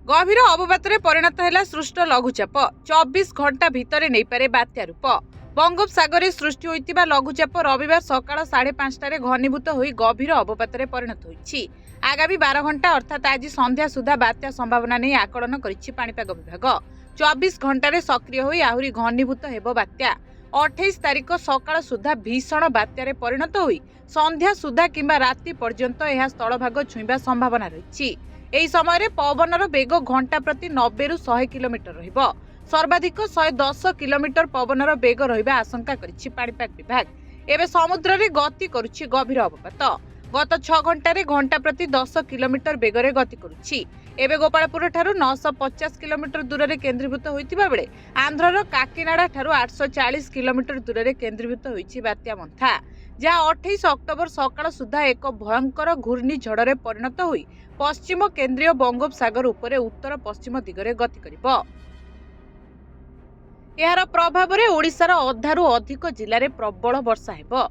गभीर अवपात परिणत है सृष्ट लघुचाप 24 घंटा भितर नहीं पारे बात्या रूप। बंगोपसागर सृष्टि होइतिबा लघुचाप रविवार सकाळ 5:30 घनीभूत होई गभीर अवपात परिणत होइछि। आगामी 12 घंटा अर्थात आज संध्या सुधा बात्या संभावना नहीं आकलन करिछि पाणीपाग विभाग। 24 घंटे सक्रिय होई आहुरी घनीभूत हेबो बात्या। 28 तारिख सकाळ सुधा भीषण बात्यारे परिणत होई संध्या सुधा किंबा राति पर्यंत यह स्थलभाग छुईबा संभावना रही। एही समय रे पवनर बेग घंटा प्रति 90 रु 100 किलोमीटर रहिबो। सर्वाधिक 110 किलोमीटर पवनर बेग रहिबा आशंका करिछि पाणीपाग विभाग। एबे समुद्र रे गति करुछि गभीर अवपात। गत 6 घंटा रे घंटा प्रति 10 किलोमीटर बेगरे गति करुछि। एबे गोपालपुर ठारू 950 किलोमीटर दूर रे केंद्रीभूत होइतिबा बेले आंध्रर काकीनाडा ठारू 840 किलोमीटर दूर रे केंद्रीभूत होइछि बात्या मंथा, जहाँ 28 अक्टोबर सकाळ सुधा एक भयंकर घूर्णिझड़े परिणत होई पश्चिम केंद्रीय बंगोपसागर उपरे उत्तर पश्चिम दिगरे गति करिबो। एहार प्रभाव रे ओडिशार अधारू अधिक जिल्ला रे प्रबल वर्षा हेबो।